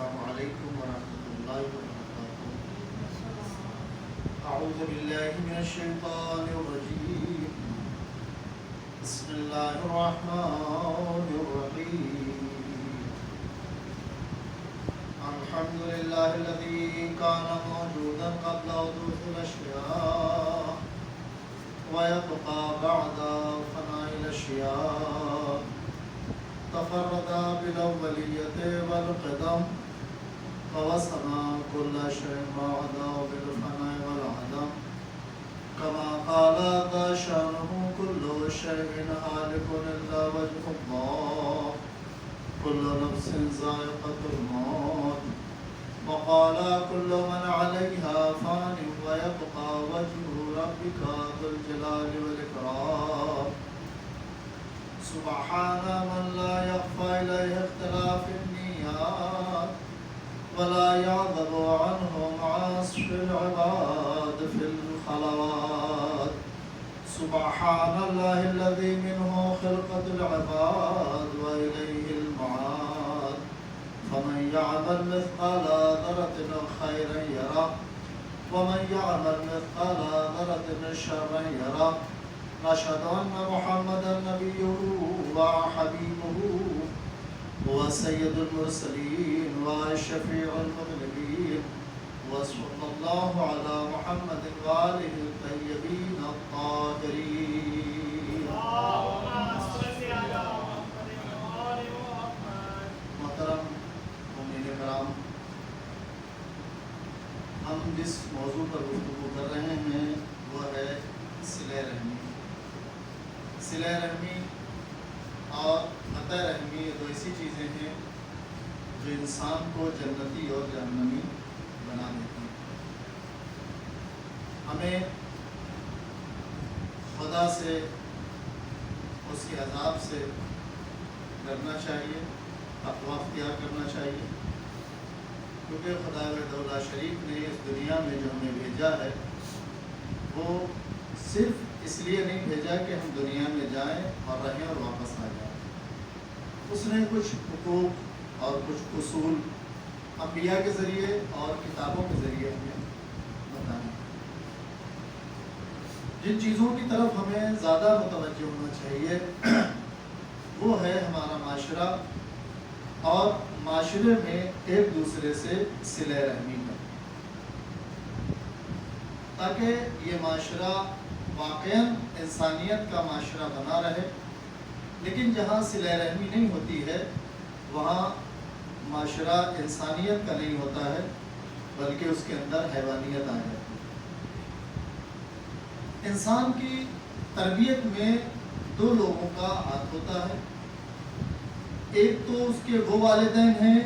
السلام علیکم ورحمۃ اللہ وبرکاتہ۔ اعوذ باللہ من الشیطان الرجیم، بسم اللہ الرحمن الرحیم۔ الحمد للہ الذی کان موجودا قبل حدوث الاشیاء ویبقى بعد فناء الاشیاء، تفرد بالاولیت والقدم ووصنا كل شيء بعده بالفناء والعدم، كما قال ذا شأنه كل شيء هالك إلا وجه الله، كل نفس ذائقة الموت، وقال كل من عليها فان ويبقى وجه ربك ذو الجلال والإكرام، سبحان من لا يخفى إليه اختلاف النيات ولا يعذب عنه معاصي العباد في الخلوات، سبحان الله الذي منه خلقة العباد وإليه المعاد، فمن يعمل مثقال ذرة خيرا يره ومن يعمل مثقال ذرة شرا يره، نشهد أن محمدا نبيه وحبيبه وسيد المرسلين والشفيع المذنبين، وصلى الله على محمد وآله الطيبين الطاهرين۔ محترم مومنین کرام، ہم جس موضوع پر گفتگو کر رہے ہیں وہ ہے صلہ رحمی۔ صلہ رحمی اور قطع رحمی یہ دو ایسی چیزیں ہیں جو انسان کو جنتی اور جہنمی بنا دیتی ہیں۔ ہمیں خدا سے، اس کے عذاب سے ڈرنا چاہیے، تقویٰ اختیار کرنا چاہیے، کیونکہ خدا لا شریک نے اس دنیا میں جو ہمیں بھیجا ہے وہ صرف اس لیے نہیں بھیجا کہ ہم دنیا میں جائیں اور رہیں اور واپس آ جائیں۔ اس نے کچھ حقوق اور کچھ اصول انبیاء کے ذریعے اور کتابوں کے ذریعے ہمیں بتائیں۔ جن چیزوں کی طرف ہمیں زیادہ متوجہ ہونا چاہیے وہ ہے ہمارا معاشرہ، اور معاشرے میں ایک دوسرے سے صلہ رحمی کا، تاکہ یہ معاشرہ واقعاً انسانیت کا معاشرہ بنا رہے۔ لیکن جہاں صلہ رحمی نہیں ہوتی ہے وہاں معاشرہ انسانیت کا نہیں ہوتا ہے، بلکہ اس کے اندر حیوانیت آ جاتی ہے۔ انسان کی تربیت میں دو لوگوں کا ہاتھ ہوتا ہے، ایک تو اس کے وہ والدین ہیں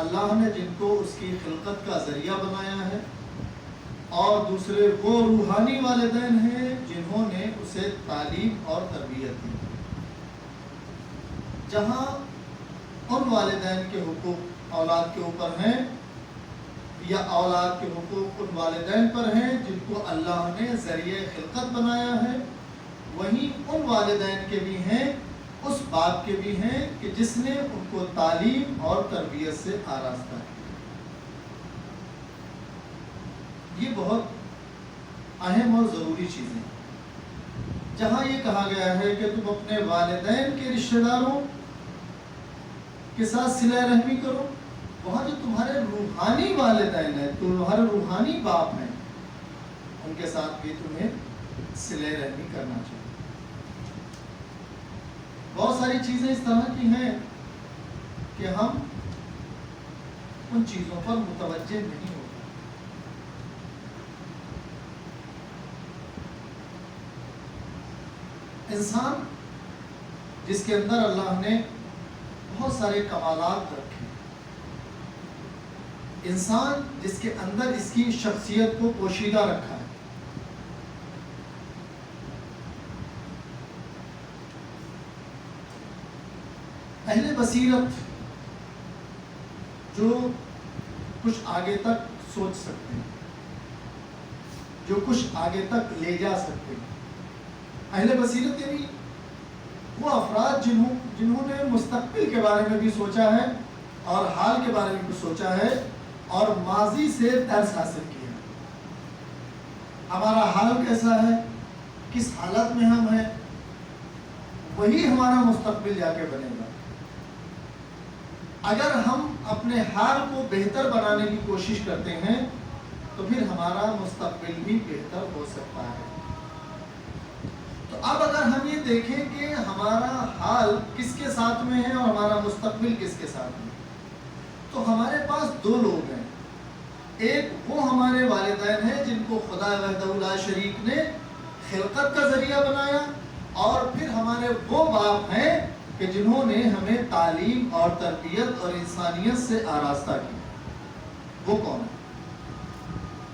اللہ نے جن کو اس کی خلقت کا ذریعہ بنایا ہے، اور دوسرے وہ روحانی والدین ہیں جنہوں نے اسے تعلیم اور تربیت دی۔ جہاں ان والدین کے حقوق اولاد کے اوپر ہیں یا اولاد کے حقوق ان والدین پر ہیں جن کو اللہ نے ذریعہ خلقت بنایا ہے، وہیں ان والدین کے بھی ہیں، اس باپ کے بھی ہیں کہ جس نے ان کو تعلیم اور تربیت سے آراستہ کیا۔ یہ بہت اہم اور ضروری چیزیں ہیں۔ جہاں یہ کہا گیا ہے کہ تم اپنے والدین کے رشتہ داروں کے ساتھ صلہ رحمی کرو، وہاں جو تمہارے روحانی والدین ہیں، تمہارے روحانی باپ ہیں، ان کے ساتھ بھی تمہیں صلہ رحمی کرنا چاہیے۔ بہت ساری چیزیں اس طرح کی ہیں کہ ہم ان چیزوں پر متوجہ نہیں ہوتے۔ انسان جس کے اندر اللہ نے بہت سارے کمالات رکھے، انسان جس کے اندر اس کی شخصیت کو پوشیدہ رکھا ہے، اہل بصیرت جو کچھ آگے تک سوچ سکتے ہیں، جو کچھ آگے تک لے جا سکتے ہیں، اہل بصیرت یعنی وہ افراد جنہوں نے مستقبل کے بارے میں بھی سوچا ہے اور حال کے بارے میں بھی سوچا ہے اور ماضی سے درس حاصل کیا ہے. ہمارا حال کیسا ہے، کس حالت میں ہم ہیں، وہی ہمارا مستقبل جا کے بنے گا. اگر ہم اپنے حال کو بہتر بنانے کی کوشش کرتے ہیں تو پھر ہمارا مستقبل بھی بہتر ہو سکتا ہے. تو اب اگر ہم یہ دیکھیں کہ ہمارا حال کس کے ساتھ میں ہے اور ہمارا مستقبل کس کے ساتھ میں، تو ہمارے پاس دو لوگ ہیں. ایک وہ ہمارے والدین ہیں جن کو خدا وحدہ لا شریک نے خلقت کا ذریعہ بنایا، اور پھر ہمارے وہ باپ ہیں کہ جنہوں نے ہمیں تعلیم اور تربیت اور انسانیت سے آراستہ کیا. وہ کون ہے؟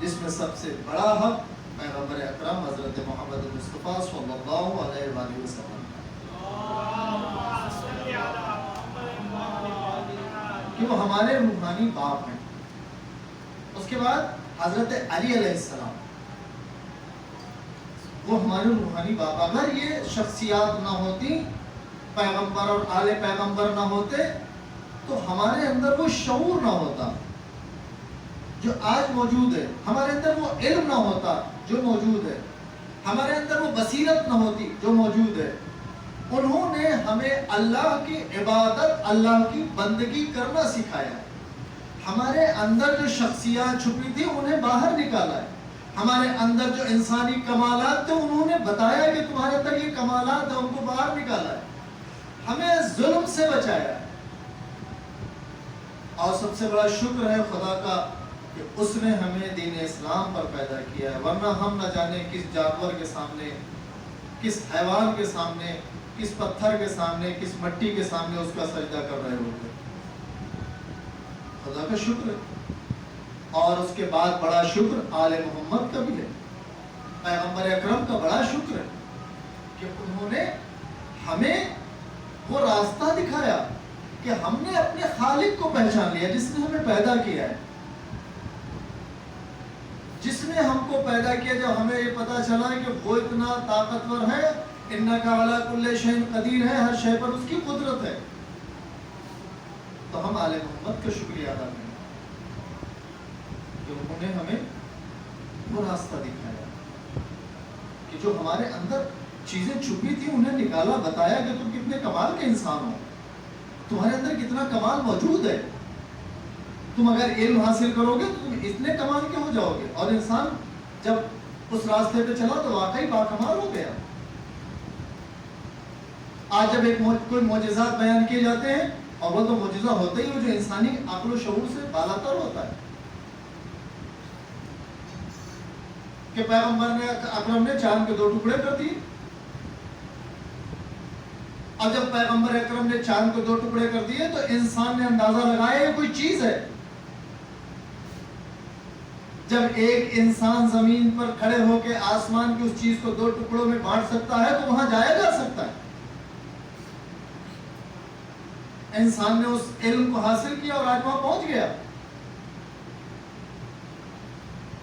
جس میں سب سے بڑا حق پیغمبر اکرم حضرت محمد مصطفیٰ صلی اللہ علیہ وآلہ وسلم کہ وہ ہمارے روحانی باپ ہیں. اس کے بعد حضرت علی علیہ السلام، وہ ہمارے روحانی باپ. اگر یہ شخصیات نہ ہوتی، پیغمبر اور آل پیغمبر نہ ہوتے، تو ہمارے اندر وہ شعور نہ ہوتا جو آج موجود ہے، ہمارے اندر وہ علم نہ ہوتا جو موجود ہے، ہمارے اندر وہ بصیرت نہ ہوتی جو موجود ہے. انہوں نے ہمیں اللہ کی عبادت، اللہ کی بندگی کرنا سکھایا. ہمارے اندر جو شخصیات چھپی تھی انہیں باہر نکالا ہے. ہمارے اندر جو انسانی کمالات تھے انہوں نے بتایا کہ تمہارے اندر یہ کمالات ہیں، ان کو باہر نکالا ہے. ہمیں ظلم سے بچایا ہے. اور سب سے بڑا شکر ہے خدا کا کہ اس نے ہمیں دین اسلام پر پیدا کیا ہے، ورنہ ہم نہ جانے کس جانور کے سامنے، کس حیوان کے سامنے، کس پتھر کے سامنے، کس مٹی کے سامنے اس کا سجدہ کر رہے ہوتے. خدا کا شکر ہے. اور اس کے بعد بڑا شکر آل محمد کا بھی ہے، پیغمبر اکرم کا بڑا شکر ہے کہ انہوں نے ہمیں وہ راستہ دکھایا کہ ہم نے اپنے خالق کو پہچان لیا جس نے ہمیں پیدا کیا ہے. جس نے ہم کو پیدا کیا، جب ہمیں یہ پتا چلا کہ وہ اتنا طاقتور ہے، انک علی کل شیء قدیر ہے، ہر شے پر اس کی قدرت ہے، تو ہم آل محمد کا شکریہ ادا کریں کہ انہوں نے ہمیں وہ راستہ دکھایا کہ جو ہمارے اندر چیزیں چھپی تھی انہیں نکالا، بتایا کہ تم کتنے کمال کے انسان ہو، تمہارے اندر کتنا کمال موجود ہے. تم اگر علم حاصل کرو گے تو تم اتنے کمال کے ہو جاؤ گے. اور انسان جب اس راستے پہ چلا تو واقعی باکمال ہو گیا. آج جب کوئی معجزات بیان کیے جاتے ہیں، اور وہ تو معجزہ ہوتا ہی جو انسانی عقل و شعور سے بالاتر ہوتا ہے، کہ پیغمبر نے اکرم نے چاند کے 2 ٹکڑے کر دیے. اب جب پیغمبر اکرم نے چاند کو 2 ٹکڑے کر دیے تو انسان نے اندازہ لگایا یہ کوئی چیز ہے. جب ایک انسان زمین پر کھڑے ہو کے آسمان کی اس چیز کو 2 ٹکڑوں میں بانٹ سکتا ہے تو وہاں جایا جا سکتا ہے. انسان نے اس علم کو حاصل کیا اور آج وہاں پہنچ گیا.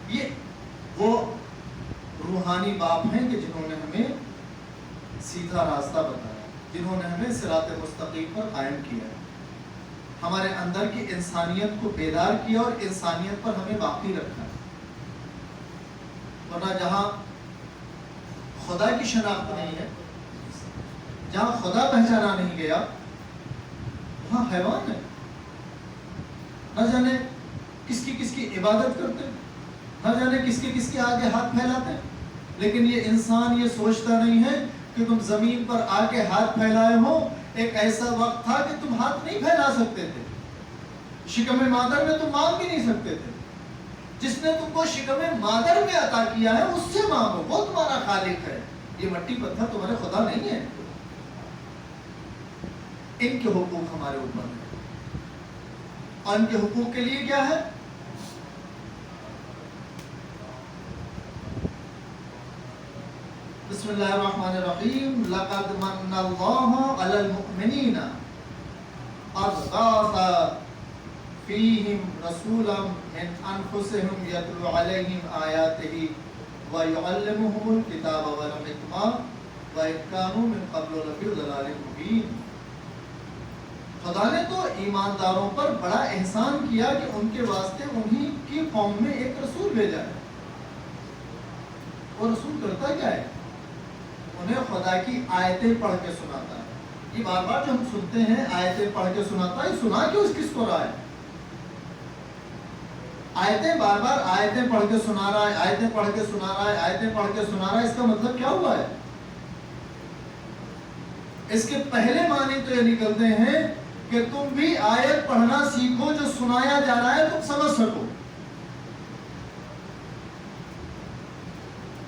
یہ وہ روحانی باپ ہیں کہ جنہوں نے ہمیں سیدھا راستہ بتایا، جنہوں نے ہمیں صراط مستقیم پر قائم کیا ہے، ہمارے اندر کی انسانیت کو بیدار کیا اور انسانیت پر ہمیں باقی رکھا ہے. ورنہ جہاں خدا کی شناخت نہیں ہے، جہاں خدا پہچانا نہیں گیا، وہاں حیوان ہے. نہ جانے کس کی عبادت کرتے ہیں، نہ جانے کس کے آگے ہاتھ پھیلاتے ہیں. لیکن یہ انسان یہ سوچتا نہیں ہے کہ تم زمین پر آ کے ہاتھ پھیلائے ہو. ایک ایسا وقت تھا کہ تم ہاتھ نہیں پھیلا سکتے تھے، شکم مادر میں تم مانگ بھی نہیں سکتے تھے. جس نے تم کو شکم مادر میں عطا کیا ہے اس سے مانگو، وہ تمہارا خالق ہے. یہ مٹی پتھر تمہارے خدا نہیں ہے. ان کے حقوق ہمارے اوپر ہیں، اور ان کے حقوق کے لیے کیا ہے؟ بسم اللہ الرحمن الرحیم. لقد من اللہ علی المؤمنین اذ بعث فیہم رسولا من انفسہم یتلو علیہم آیاتہ ویعلمہم الکتاب والحکمہ وإن كانوا من قبل لفی ضلال مبین. خدا نے تو ایمانداروں پر بڑا احسان کیا کہ ان کے واسطے انہی کی قوم میں ایک رسول بھیجا ہے. وہ رسول کرتا کیا ہے؟ انہیں خدا کی آیتیں پڑھ کے سناتا ہے. یہ بار بار جو ہم سنتے ہیں آیتیں پڑھ کے سناتا ہے، سنا کیوں کس کو رہا ہے؟ آیتیں بار بار آیتیں پڑھ کے سنا رہا ہے، آیتیں پڑھ کے سنا رہا ہے، آیتیں پڑھ کے سنا رہا ہے. اس کا مطلب کیا ہوا ہے؟ اس کے پہلے معنی تو یہ نکلتے ہیں کہ تم بھی آیت پڑھنا سیکھو، جو سنایا جا رہا ہے تم سمجھ سکو.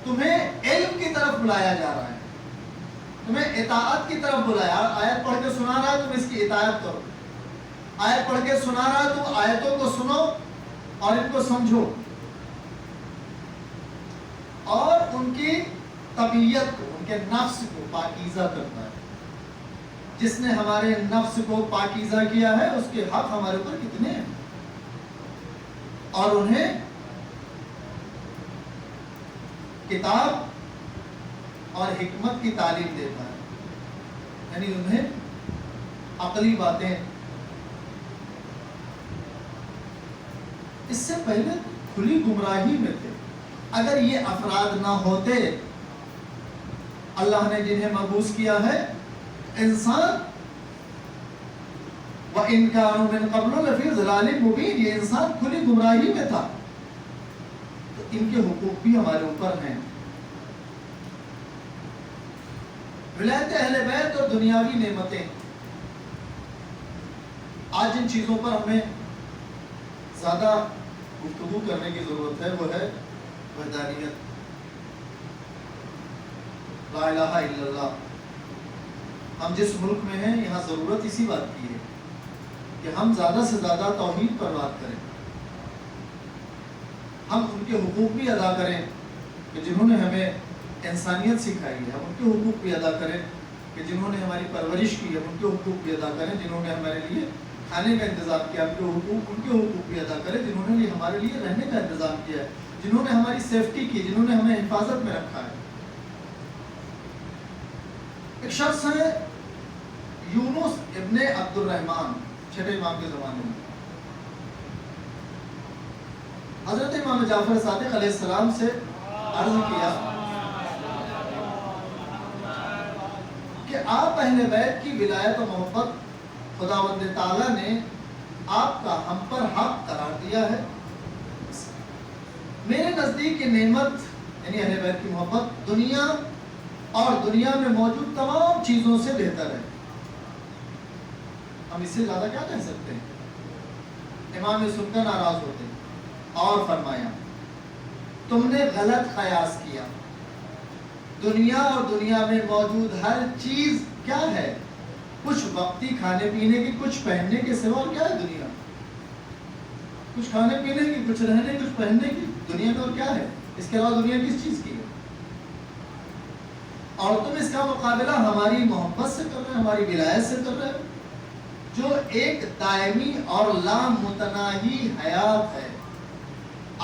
تمہیں علم کی طرف بلایا جا رہا ہے، تمہیں اطاعت کی طرف بلایا. آیت پڑھ کے سنا رہا ہے تم اس کی اطاعت کرو. آیت پڑھ کے سنا رہا ہے تم آیتوں کو سنو اور ان کو سمجھو اور ان کی طبیعت کو، ان کے نفس کو پاکیزہ کرتا ہے. جس نے ہمارے نفس کو پاکیزہ کیا ہے اس کے حق ہمارے اوپر کتنے ہیں، اور انہیں کتاب اور حکمت کی تعلیم دیتا ہے. یعنی انہیں عقلی باتیں. اس سے پہلے کھلی گمراہی میں تھے. اگر یہ افراد نہ ہوتے اللہ نے جنہیں مبعوث کیا ہے، انسان وَإِن كَانُوا مِن قَبْلُ لَفِي ضَلَالٍ مُبِينٍ، یہ انسان کھلی گمراہی میں تھا. تو ان کے حقوق بھی ہمارے اوپر ہیں. ولایت اہل بیت اور دنیاوی نعمتیں، آج جن چیزوں پر ہمیں زیادہ گفتگو کرنے کی ضرورت ہے وہ ہے وحدانیت، لا الہ الا اللہ. ہم جس ملک میں ہیں یہاں ضرورت اسی بات کی ہے کہ ہم زیادہ سے زیادہ توحید پر بات کریں. ہم ان کے حقوق بھی ادا کریں کہ جنہوں نے ہمیں انسانیت سکھائی ہے. ہم ان کے حقوق بھی ادا کریں کہ جنہوں نے ہماری پرورش کی ہے. ان کے حقوق بھی ادا کریں جنہوں نے ہمارے لیے کھانے کا انتظام کیا. ان کے حقوق بھی ادا کریں جنہوں نے ہمارے لیے رہنے کا انتظام کیا ہے، جنہوں نے ہماری سیفٹی کی، جنہوں نے ہمیں حفاظت میں رکھا ہے. ایک شخص ہے یونس ابن عبد الرحمن، چھٹے امام کے زمانے میں. حضرت امام جعفر صادق علیہ السلام سے عرض کیا کہ آپ اہل بیت کی ولایت و محبت خداوند تعالیٰ نے آپ کا ہم پر حق قرار دیا ہے. میرے نزدیک یہ نعمت یعنی اہل بیت کی محبت دنیا اور دنیا میں موجود تمام چیزوں سے بہتر ہے. ہم اس سے زیادہ کیا کہہ سکتے ہیں؟ امام سن کر ناراض ہوتے اور فرمایا تم نے غلط قیاس کیا. دنیا اور دنیا میں موجود ہر چیز کیا ہے؟ کچھ وقتی کھانے پینے کی، کچھ پہننے کے سوا کیا ہے دنیا؟ کچھ کھانے پینے کی، کچھ رہنے، کچھ پہننے کی. دنیا میں اور کیا ہے؟ اس کے علاوہ دنیا کس چیز کی ہے؟ اور تم اس کا مقابلہ ہماری محبت سے کر رہے، ہماری ولایت سے کر رہے، جو ایک دائمی اور لامتناہی حیات ہے.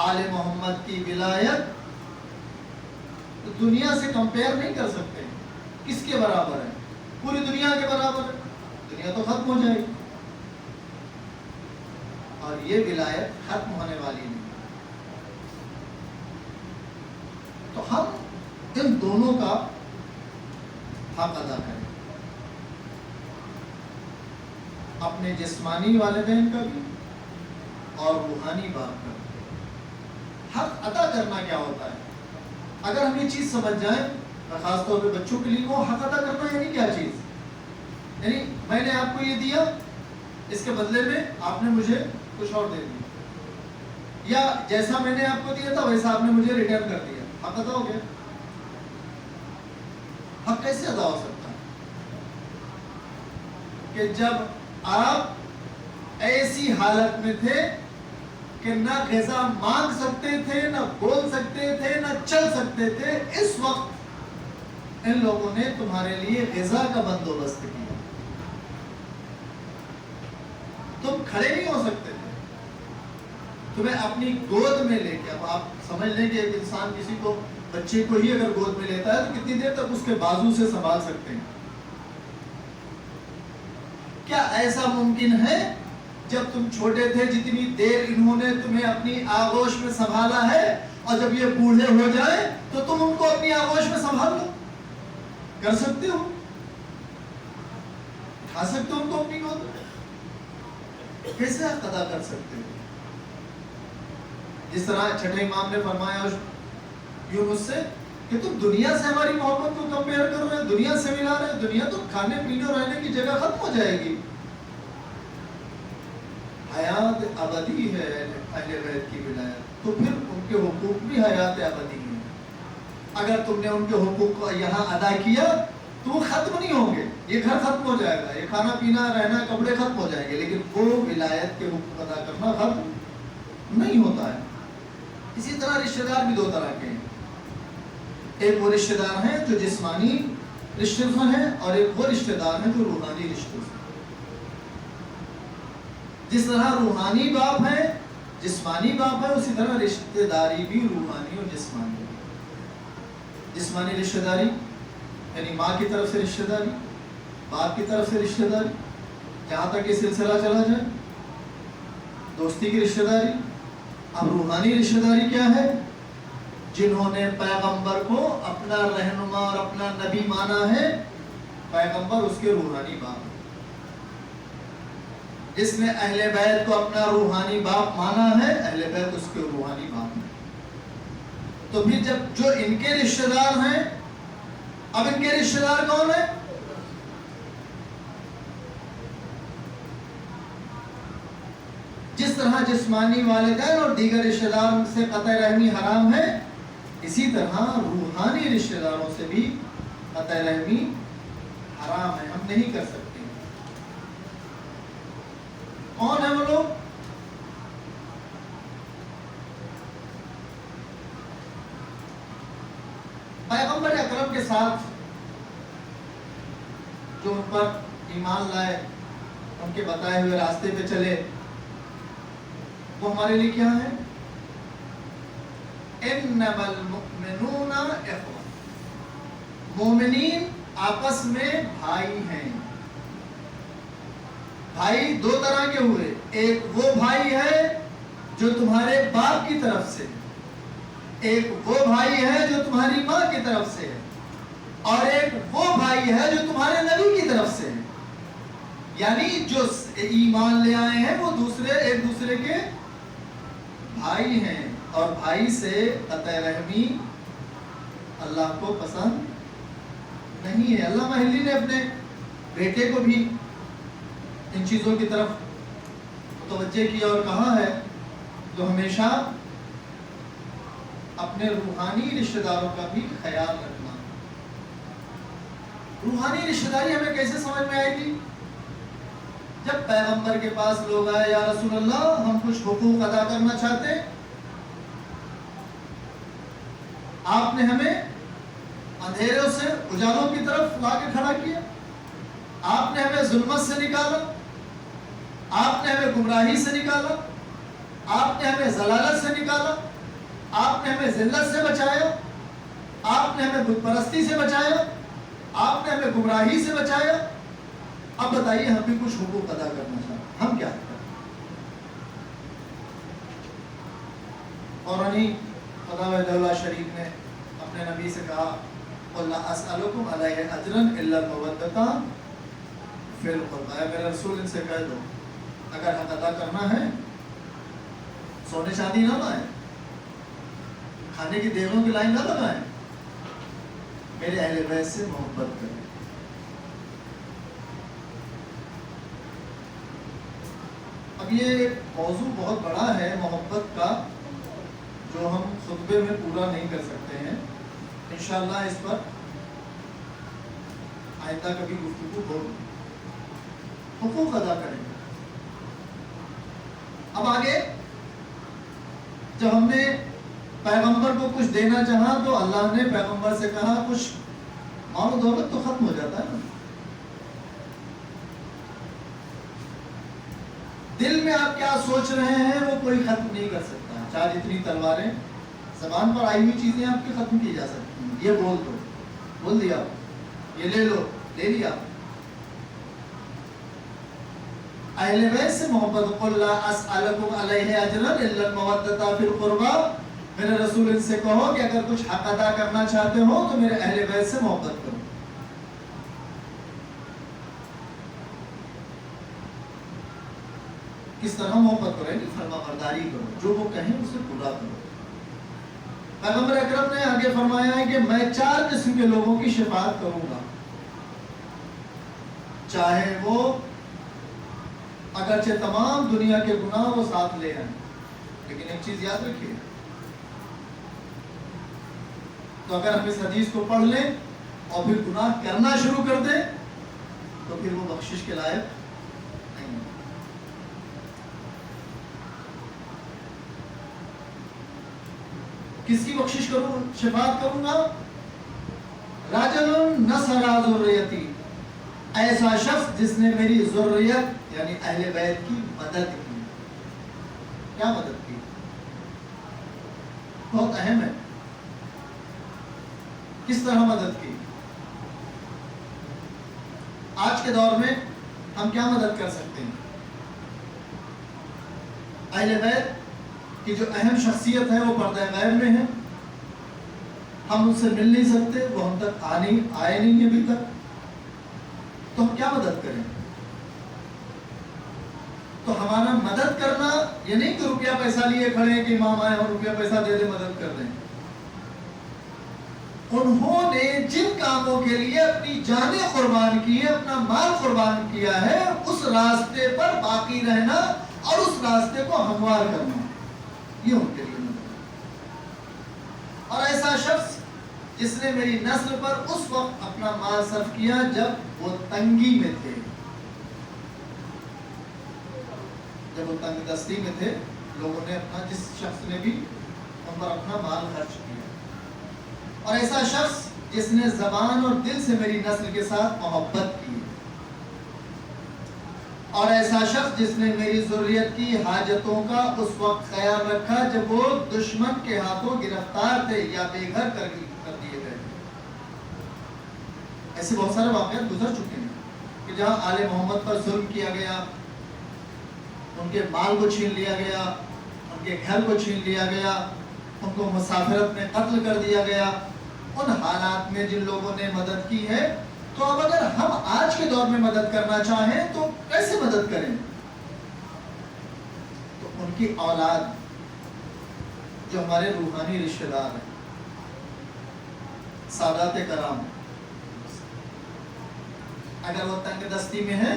آل محمد کی ولایت دنیا سے کمپیئر نہیں کر سکتے. کس کے برابر ہے؟ پوری دنیا کے برابر ہے. دنیا تو ختم ہو جائے گی اور یہ ولایت ختم ہونے والی نہیں. تو ہم ان دونوں کا حق ادا کریں، اپنے جسمانی والدین کا بھی اور روحانی باپ کا بھی. حق ادا کرنا کیا ہوتا ہے؟ اگر ہم یہ چیز سمجھ جائیں، خاص طور پہ بچوں کے لیے، وہ حق ادا کرنا یعنی کیا چیز؟ یعنی میں نے آپ کو یہ دیا، اس کے بدلے میں آپ نے مجھے کچھ اور دے دیا، یا جیسا میں نے آپ کو دیا تھا ویسا آپ نے مجھے ریٹرن کر دیا. حق ادا ہو گیا. حق کیسے ادا ہو سکتا ہے؟ کہ جب آپ ایسی حالت میں تھے کہ نہ غذا مانگ سکتے تھے، نہ بول سکتے تھے، نہ چل سکتے تھے، اس وقت ان لوگوں نے تمہارے لیے غذا کا بندوبست کیا. تم کھڑے نہیں ہو سکتے تھے، تمہیں اپنی گود میں لے کے. اب آپ سمجھ لیں کہ ایک انسان کسی کو، بچے کو ہی اگر گود میں لیتا ہے تو کتنی دیر تک اس کے بازو سے سنبھال سکتے ہیں. کیا ایسا ممکن ہے جب تم چھوٹے تھے جتنی دیر انہوں نے تمہیں اپنی آغوش میں سنبھالا ہے اور جب یہ بوڑھے ہو جائیں تو تم ان کو اپنی آغوش میں سنبھال لو؟ کر سکتے ہو؟ اٹھا سکتے ہو ان کو اپنی گود میں؟ کیسے ادا کر سکتے ہو؟ جس طرح چھٹے امام نے فرمایا یونس سے کہ تم دنیا سے ہماری محبت کو کمپیئر کر رہے ہیں، دنیا سے ملا رہے ہیں، دنیا تو کھانے پینے اور رہنے کی جگہ ختم ہو جائے گی، حیات ابدی ہے اہل بیت کی ولایت، تو پھر ان کے حقوق بھی حیات ابدی ہیں۔ اگر تم نے ان کے حقوق کو یہاں ادا کیا تو وہ ختم نہیں ہوں گے، یہ گھر ختم ہو جائے گا، یہ کھانا پینا رہنا کپڑے ختم ہو جائیں گے، لیکن وہ ولایت کے حقوق ادا کرنا ختم نہیں ہوتا ہے۔ اسی طرح رشتہ دار بھی دو طرح کے ہیں، ایک وہ رشتہ دار ہیں جو جسمانی رشتے سے ہیں اور ایک وہ رشتہ دار ہیں جو روحانی رشتے سے۔ جس طرح روحانی باپ ہے جسمانی باپ ہے، اسی طرح رشتہ داری بھی روحانی اور جسمانی ہے۔ جسمانی رشتہ داری یعنی ماں کی طرف سے رشتہ داری، باپ کی طرف سے رشتہ داری، جہاں تک یہ سلسلہ چلا جائے، دوستی کی رشتہ داری۔ اب روحانی رشتہ داری کیا ہے؟ جنہوں نے پیغمبر کو اپنا رہنما اور اپنا نبی مانا ہے، پیغمبر اس کے روحانی باپ ہے۔ جس نے اہل بیت کو اپنا روحانی باپ مانا ہے، اہل بیت اس کے روحانی باپ ہے۔ تو پھر جب جو ان کے رشتہ دار ہیں، اب ان کے رشتہ دار کون ہیں؟ جس طرح جسمانی والدین اور دیگر رشتہ دار سے قطع رحمی حرام ہے، اسی طرح روحانی رشتہ داروں سے بھی قطع رحمی حرام ہے، ہم نہیں کر سکتے۔ کون ہے وہ لوگ؟ پیغمبر اکرم کے ساتھ جو ان پر ایمان لائے، ان کے بتائے ہوئے راستے پہ چلے، وہ ہمارے لیے کیا ہے؟ انما المؤمنون اخوہ، مومنین آپس میں بھائی ہیں۔ بھائی دو طرح کے ہوئے، ایک وہ بھائی ہے جو تمہارے باپ کی طرف سے، ایک وہ بھائی ہے جو تمہاری ماں کی طرف سے ہے، اور ایک وہ بھائی ہے جو تمہارے نبی کی طرف سے ہے۔ یعنی جو ایمان لے آئے ہیں وہ ایک دوسرے کے بھائی ہیں، اور بھائی سے قطع رحمی اللہ کو پسند نہیں ہے۔ علامہ حلی نے اپنے بیٹے کو بھی ان چیزوں کی طرف متوجہ کیا اور کہا ہے تو ہمیشہ اپنے روحانی رشتہ داروں کا بھی خیال رکھنا۔ روحانی رشتہ داری ہمیں کیسے سمجھ میں آئے گی؟ جب پیغمبر کے پاس لوگ آئے، یا رسول اللہ ہم کچھ حقوق ادا کرنا چاہتے ہیں، آپ نے ہمیں اندھیروں سے اجالوں کی طرف لا کے کھڑا کیا، آپ نے ہمیں ظلمت سے نکالا، آپ نے ہمیں گمراہی سے نکالا، آپ نے ہمیں ضلالت سے نکالا، آپ نے ہمیں ذلت سے بچایا، آپ نے ہمیں بت پرستی سے بچایا، آپ نے ہمیں گمراہی سے بچایا۔ اب بتائیے ہم بھی کچھ حقوق ادا کرنا چاہتے ہیں، ہم کیا کریں؟ قرآنی خدا وجل شریف نے اپنے نبی سے کہا قُلْ لَا أَسْأَلُكُمْ عَلَيْهِ أَجْرًا إِلَّا الْمَوَدَّةَ فِي الْقُرْبَى۔ میرے رسول ان سے کہہ دو اگر حق ادا کرنا ہے، سونے چاندی نہ لائیں، کھانے کی دیگوں کی لائن نہ لگائیں، میرے اہل بیت سے محبت کریں۔ اب یہ موضوع بہت بڑا ہے محبت کا، جو ہم خطبے میں پورا نہیں کر سکتے ہیں، انشاءاللہ اس پر آئندہ کبھی گفتگو ہوگی۔ حقوق ادا کریں۔ اب آگے جب ہم نے پیغمبر کو کچھ دینا چاہا تو اللہ نے پیغمبر سے کہا کچھ مال و دولت تو ختم ہو جاتا ہے نا، دل میں آپ کیا سوچ رہے ہیں وہ کوئی ختم نہیں کر سکتا، چاہے جتنی تلواریں زبان پر آئی ہوئی چیزیں آپ کی ختم کی جا سکتی ہیں، یہ بول دو، بول دیا، یہ لے لو، لے لیا، اہل بیت سے محبت، قل لا اسألکم علیہ اجرا الا المودۃ فی القربى، میرے رسول ان سے کہو کہ اگر کچھ حق ادا کرنا چاہتے ہو تو میرے اہل بیت سے محبت کرو۔ کس طرح محبت کرو؟ یعنی فرما برداری کرو، جو وہ کہیں اسے پورا کرو۔ پیغمبر اکرم نے آگے فرمایا ہے کہ میں 4 قسم کے لوگوں کی شفاعت کروں گا، چاہے وہ اگرچہ تمام دنیا کے گناہ وہ ساتھ لے آئیں، لیکن ایک چیز یاد رکھیے، تو اگر ہم اس حدیث کو پڑھ لیں اور پھر گناہ کرنا شروع کر دیں تو پھر وہ بخشش کے لائق نہیں ہے۔ کس کی بخشش کروں، شفاعت کروں گا؟ راجل نصر ذریتی، ایسا شخص جس نے میری ذریت یعنی اہل بیت کی مدد کی۔ کیا مدد کی؟ بہت اہم ہے۔ کس طرح مدد کی؟ آج کے دور میں ہم کیا مدد کر سکتے ہیں؟ اہل بیت کی جو اہم شخصیت ہے وہ پردہ غیب میں ہے، ہم ان سے مل نہیں سکتے، وہ ہم تک آئے نہیں ابھی تک، تو ہم کیا مدد کریں؟ تو ہمارا مدد کرنا یہ نہیں کہ روپیہ پیسہ لیے کھڑے ہیں کہ امام آئے اور روپیہ پیسہ دے دے مدد کر دیں۔ انہوں نے جن کاموں کے لیے اپنی جانیں قربان کی ہے، اپنا مال قربان کیا ہے، اس راستے پر باقی رہنا اور اس راستے کو ہموار کرنا، یہ ان کے لیے مدد ہے۔ اور ایسا شخص جس نے میری نسل پر اس وقت اپنا مال صرف کیا جب وہ تنگی میں تھے، جب وہ تنگ دستی میں تھے، لوگوں نے اپنا، جس شخص نے بھی ان پر اپنا مال خرچ کیا۔ اور ایسا شخص جس نے زبان اور دل سے میری نسل کے ساتھ محبت کی، اور ایسا شخص جس نے میری ذریت کی حاجتوں کا اس وقت خیال رکھا جب وہ دشمن کے ہاتھوں گرفتار تھے یا بے گھر کر دیے گئے۔ ایسے بہت سارے واقعات گزر چکے ہیں کہ جہاں آل محمد پر ظلم کیا گیا، ان کے مال کو چھین لیا گیا، ان کے گھر کو چھین لیا گیا، ان کو مسافرت میں قتل کر دیا گیا۔ ان حالات میں جن لوگوں نے مدد کی ہے، تو اب اگر ہم آج کے دور میں مدد کرنا چاہیں تو کیسے مدد کریں؟ تو ان کی اولاد جو ہمارے روحانی رشتہ دار ہیں، سادات کرام، اگر وہ تنگ دستی میں ہیں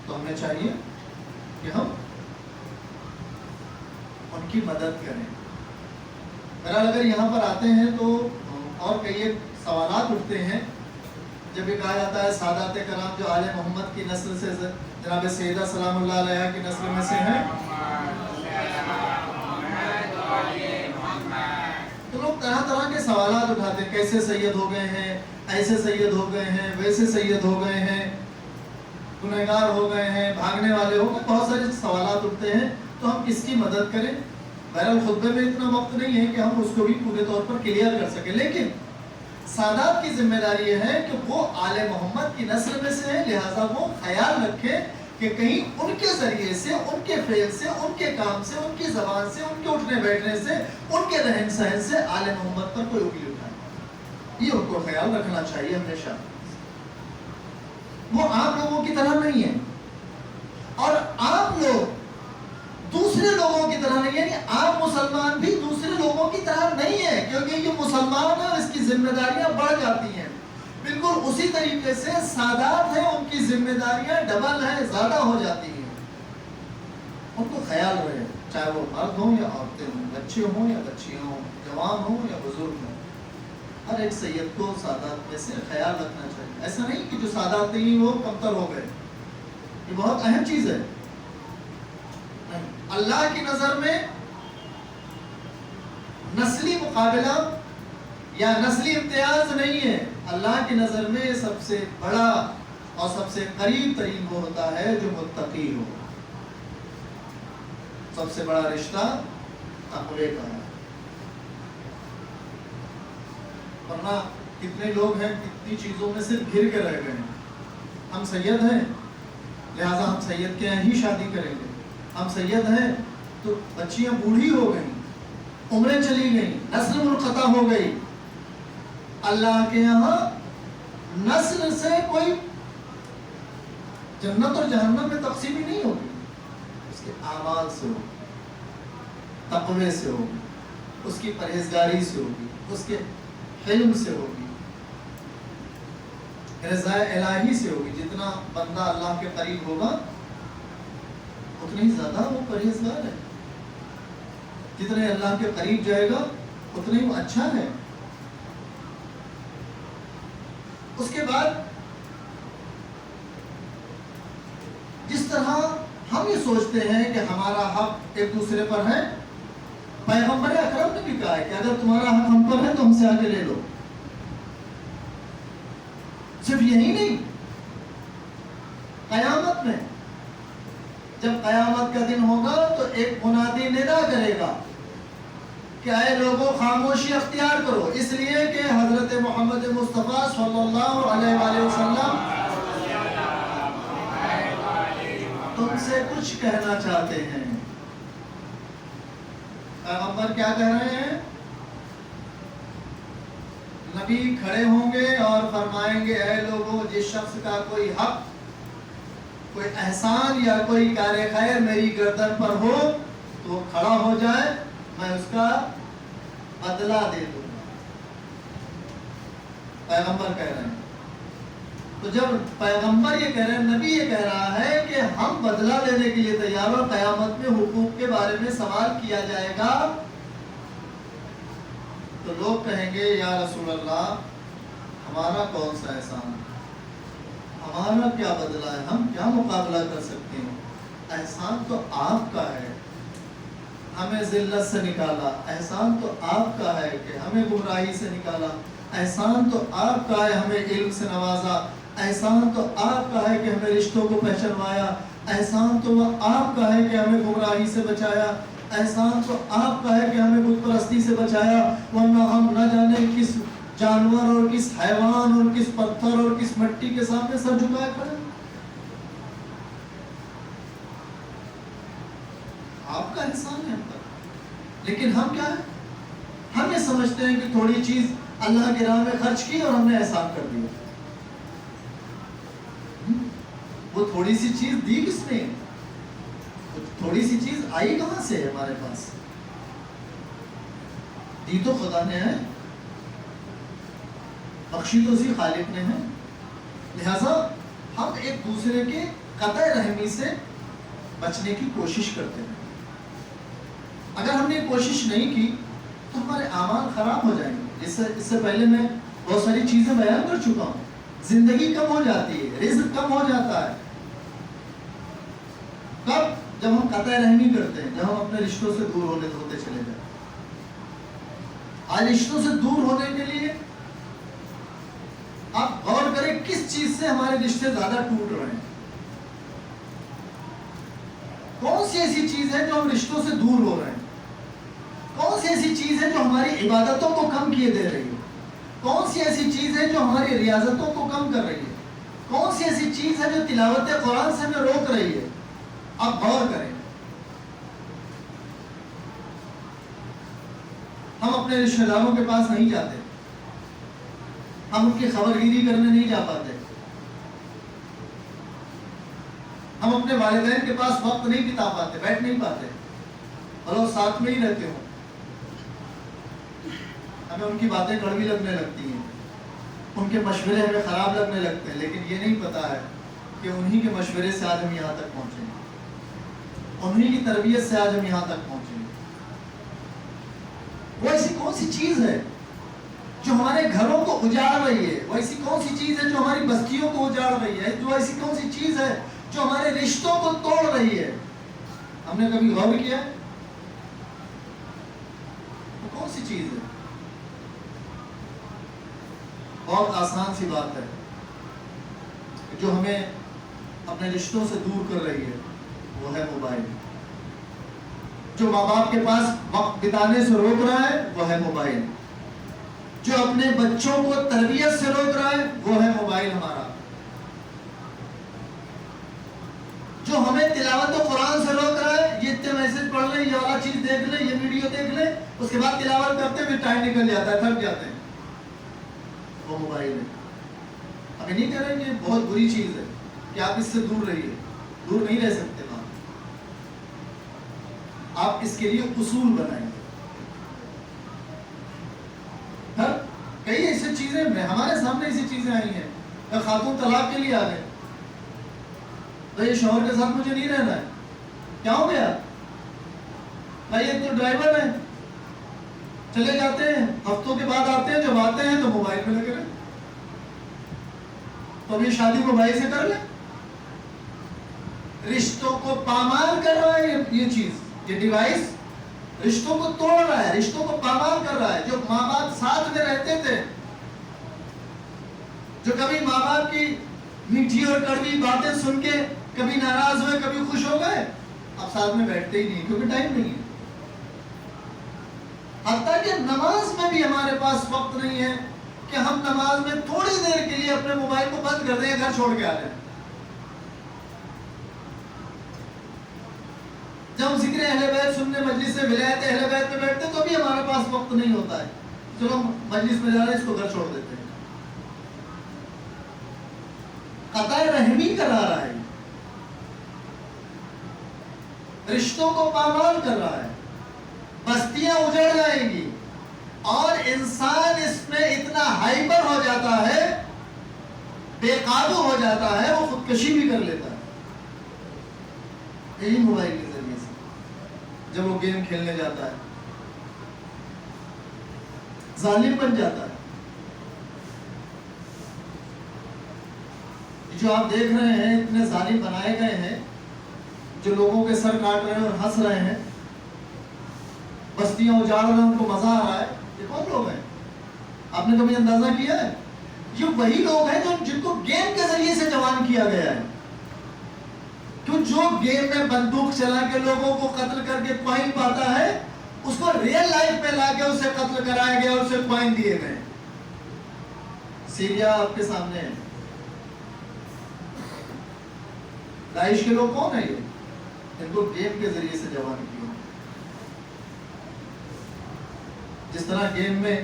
تو ہمیں چاہیے کہ ہم ان کی مدد کریں۔ بہرحال اگر یہاں پر آتے ہیں تو اور کئی ایک سوالات اٹھتے ہیں جب یہ کہا جاتا ہے سادات کرام جو آل محمد کی نسل سے، جناب سیدہ سلام اللہ علیہ کی نسل میں سے ہیں، تو لوگ طرح طرح کے سوالات اٹھاتے ہیں، کیسے سید ہو گئے ہیں، ایسے سید ہو گئے ہیں، ویسے سید ہو گئے ہیں، گنہگار ہو گئے ہیں، بھاگنے والے ہو گئے، بہت سارے سوالات اٹھتے ہیں۔ تو ہم کس کی مدد کریں؟ بہرحال خطبے میں اتنا وقت نہیں ہے کہ ہم اس کو بھی پورے طور پر کلیئر کر سکیں، لیکن سادات کی ذمہ داری یہ ہے کہ وہ آل محمد کی نسل میں سے ہیں، لہٰذا وہ خیال رکھیں کہ کہیں ان کے ذریعے سے، ان کے فعل سے، ان کے کام سے، ان کی زبان سے، ان کے اٹھنے بیٹھنے سے، ان کے رہن سہن سے آل محمد پر کوئی انگلی اٹھائے، یہ ان کو خیال رکھنا چاہیے ہمیشہ۔ وہ عام لوگوں کی طرح نہیں ہے، اور عام لوگ دوسرے لوگوں کی طرح نہیں، یعنی عام مسلمان بھی دوسرے لوگوں کی طرح نہیں ہے، کیونکہ یہ مسلمان ہے اور اس کی ذمہ داریاں بڑھ جاتی ہیں۔ بالکل اسی طریقے سے سادات ہیں، ان کی ذمہ داریاں ڈبل ہیں، زیادہ ہو جاتی ہیں۔ ان کو خیال رہے، چاہے وہ مرد ہوں یا عورتیں ہوں، بچے ہوں یا بچیاں ہوں، جوان ہوں یا بزرگ ہوں، ہر ایک سید کو سادات میں سے خیال رکھنا چاہیے۔ ایسا نہیں کہ جو سادات نہیں وہ کمتر ہو گئے، یہ بہت اہم چیز ہے۔ اللہ کی نظر میں نسلی مقابلہ یا نسلی امتیاز نہیں ہے، اللہ کی نظر میں سب سے بڑا اور سب سے قریب ترین وہ ہوتا ہے جو متقی ہو۔ سب سے بڑا رشتہ تقوی کا ہے، ورنہ کتنے لوگ ہیں کتنی چیزوں میں سے گھر کے رہ گئے ہیں۔ ہم سید ہیں لہٰذا ہم سید کے یہاں ہی شادی کریں گے. ہم سید ہیں تو بچیاں بوڑھی ہو گئیں, عمریں چلی گئیں, نسل منقطع ہو گئی. اللہ کے یہاں نسل سے کوئی جنت اور جہنم میں تقسیم ہی نہیں ہوگی. اس کے اعمال سے ہوگی, تقوی سے ہوگی, اس کی پرہیزگاری سے ہوگی, اس کے حلم سے ہوگی, رضا الہی سے ہوگی. جتنا بندہ اللہ کے قریب ہوگا اتنی زیادہ وہ پرہیزگار ہے, جتنے اللہ کے قریب جائے گا اتنا ہی وہ اچھا ہے. اس کے بعد جس طرح ہم یہ سوچتے ہیں کہ ہمارا حق ایک دوسرے پر ہے, پیغمبر اکرم نے بھی کہا ہے کہ اگر تمہارا حق ہم پر ہے تو ہم سے آگے لے لو. صرف یہی نہیں, قیامت میں جب قیامت کا دن ہوگا تو ایک منادی ندا کرے گا کہ اے لوگوں خاموشی اختیار کرو, اس لیے کہ حضرت محمد مصطفیٰ صلی اللہ علیہ وآلہ وسلم تم سے کچھ کہنا چاہتے ہیں. پیغمبر کیا کہہ رہے ہیں؟ نبی کھڑے ہوں گے اور فرمائیں گے اے لوگوں, جس شخص کا کوئی حق, کوئی احسان یا کوئی کار خیر میری گردن پر ہو تو وہ کھڑا ہو جائے, میں اس کا بدلہ دے دوں گا. پیغمبر کہہ رہے ہیں. تو جب پیغمبر یہ کہہ رہے ہیں, نبی یہ کہہ رہا ہے کہ ہم بدلہ لینے کے لیے تیار ہو, قیامت میں حقوق کے بارے میں سوال کیا جائے گا تو لوگ کہیں گے یا رسول اللہ ہمارا کون سا احسان, ہمارا کیا بدلہ ہے, ہم کیا مقابلہ کر سکتے ہیں. احسان تو آپ کا ہے, ہمیں ذلت سے نکالا. احسان تو آپ کا ہے کہ ہمیں گمراہی سے نکالا. احسان تو آپ کا ہے, ہمیں علم سے نوازا. احسان تو آپ کا ہے کہ ہمیں رشتوں کو پہچانوایا. احسان تو وہ آپ کا ہے کہ ہمیں گمراہی سے بچایا. احسان تو آپ کا ہے کہ ہمیں بت پرستی سے بچایا, ورنہ ہم نہ جانے کس جانور اور کس حیوان اور کس پتھر اور کس مٹی کے سامنے سر جھکائے کھڑے. آپ کا احسان ہے ہم پر. لیکن ہم کیا ہے, ہم یہ سمجھتے ہیں کہ تھوڑی چیز اللہ کی راہ میں خرچ کی اور ہم نے احسان کر دیا. وہ تھوڑی سی چیز دی کس نے, تھوڑی سی چیز آئی کہاں سے ہمارے پاس, دی تو خدا نے ہے, بخشی تو اسی خالق نے ہے. لہذا ہم ایک دوسرے کے قطع رحمی سے بچنے کی کوشش کرتے ہیں. اگر ہم نے کوشش نہیں کی تو ہمارے اعمال خراب ہو جائیں گے. اس سے پہلے میں بہت ساری چیزیں بیان کر چکا ہوں. زندگی کم ہو جاتی ہے, رزق کم ہو جاتا ہے. کب؟ جب ہم قطع رحمی کرتے ہیں, جب ہم اپنے رشتوں سے دور ہوتے چلے جائیں. آج رشتوں سے دور ہونے کے لیے آپ غور کریں کس چیز سے ہمارے رشتے زیادہ ٹوٹ رہے ہیں. کون سی ایسی چیز ہے جو ہم رشتوں سے دور ہو رہے ہیں؟ کون سی ایسی چیز ہے جو ہماری عبادتوں کو کم کیے دے رہی ہے؟ کون سی ایسی چیز ہے جو ہماری ریاضتوں کو کم کر رہی ہے؟ کون سی ایسی چیز ہے جو تلاوت قرآن سے ہمیں روک رہی ہے؟ آپ غور کریں. ہم اپنے رشتہ داروں کے پاس نہیں جاتے, ہم ان کی خبر گیری کرنے نہیں جا پاتے, ہم اپنے والدین کے پاس وقت نہیں بتا پاتے, بیٹھ نہیں پاتے, اور وہ ساتھ میں ہی رہتے ہوں. ہمیں ان کی باتیں کڑوی لگنے لگتی ہیں, ان کے مشورے ہمیں خراب لگنے لگتے ہیں, لیکن یہ نہیں پتا ہے کہ انہی کے مشورے سے آج ہم یہاں تک پہنچے ہیں, انہی کی تربیت سے آج ہم یہاں تک پہنچے ہیں. وہ ایسی کون سی چیز ہے جو ہمارے گھروں کو اجاڑ رہی ہے؟ وہ ایسی کون سی چیز ہے جو ہماری بستیوں کو اجاڑ رہی ہے؟ جو ایسی کون سی چیز ہے جو ہمارے رشتوں کو توڑ رہی ہے؟ ہم نے کبھی غور کیا؟ وہ کون سی چیز ہے؟ بہت آسان سی بات ہے جو ہمیں اپنے رشتوں سے دور کر رہی ہے, وہ ہے موبائل. جو ماں باپ کے پاس وقت بتانے سے روک رہا ہے وہ ہے موبائل. جو اپنے بچوں کو تربیت سے روک رہا ہے وہ ہے موبائل ہمارا. جو ہمیں تلاوت و قرآن سے روک رہا ہے، یہ اتنے میسج پڑھ لیں، یہ والا چیز دیکھ لیں، یہ ویڈیو دیکھ لیں، اس کے بعد تلاوت کرتے ہوئے ٹائم نکل جاتا ہے، تھک جاتے ہیں. وہ موبائل ہے. ہمیں نہیں کہہ رہے کہ یہ بہت بری چیز ہے کہ آپ اس سے دور رہیے، دور نہیں رہ سکتے. آپ اس کے لیے اصول بنائیں. کئی ایسی چیزیں ہمارے سامنے ایسی چیزیں آئی ہیں، خاتون طلاق کے لیے آ گئے، تو یہ شوہر کے ساتھ مجھے نہیں رہنا ہے. کیا ہو گیا بھائی؟ ایک تو ڈرائیور ہے، چلے جاتے ہیں، ہفتوں کے بعد آتے ہیں، جب آتے ہیں تو موبائل پہ لگے رہے. تو اب یہ شادی موبائل سے کر لیں. رشتوں کو پامال کر رہا ہے یہ چیز، یہ ڈیوائس رشتوں کو توڑ رہا ہے، رشتوں کو پامال کر رہا ہے. جو ماں باپ ساتھ میں رہتے تھے، جو کبھی ماں باپ کی میٹھی اور کڑوی باتیں سن کے کبھی ناراض ہوئے، کبھی خوش ہو گئے، اب ساتھ میں بیٹھتے ہی نہیں کیونکہ ٹائم نہیں ہے. حتیٰ کہ نماز میں بھی ہمارے پاس وقت نہیں ہے کہ ہم نماز میں تھوڑی دیر کے لیے اپنے موبائل کو بند کر دیں، گھر چھوڑ کے آ جائیں. جب ذکر اہل بیت سننے، مجلس سے ولایت اہل بیت میں بیٹھتے تو بھی ہمارے پاس وقت نہیں ہوتا ہے. چلو مجلس میں جا رہے ہیں، اس کو گھر چھوڑ دیتے ہیں. قطع رحمی کرا رہا ہے، رشتوں کو پامال کر رہا ہے، بستیاں اجڑ جائیں گی، اور انسان اس میں اتنا ہائپر ہو جاتا ہے، بے قابو ہو جاتا ہے، وہ خودکشی بھی کر لیتا ہے. یہی موبائل کے ذریعے سے جب وہ گیم کھیلنے جاتا ہے، ظالم بن جاتا ہے. جو آپ دیکھ رہے ہیں اتنے ظالم بنائے گئے ہیں، جو لوگوں کے سر کاٹ رہے ہیں اور ہنس رہے ہیں، بستیاں اجاڑ رہے ہیں، ان کو مزہ آ رہا ہے. یہ کون لوگ ہیں؟ آپ نے کبھی اندازہ کیا ہے؟ یہ وہی لوگ ہیں جن کو گیم کے ذریعے سے جوان کیا گیا ہے. جو گیم میں بندوق چلا کے لوگوں کو قتل کر کے کوائن پاتا ہے، اس کو ریئل لائف پہ لا کے اسے قتل کرایا گیا اور اسے کوائن دیے گئے. سیریا آپ کے سامنے ہے. داعش کے لوگ کون ہیں؟ یہ ان کو گیم کے ذریعے سے جوان کیا. جس طرح گیم میں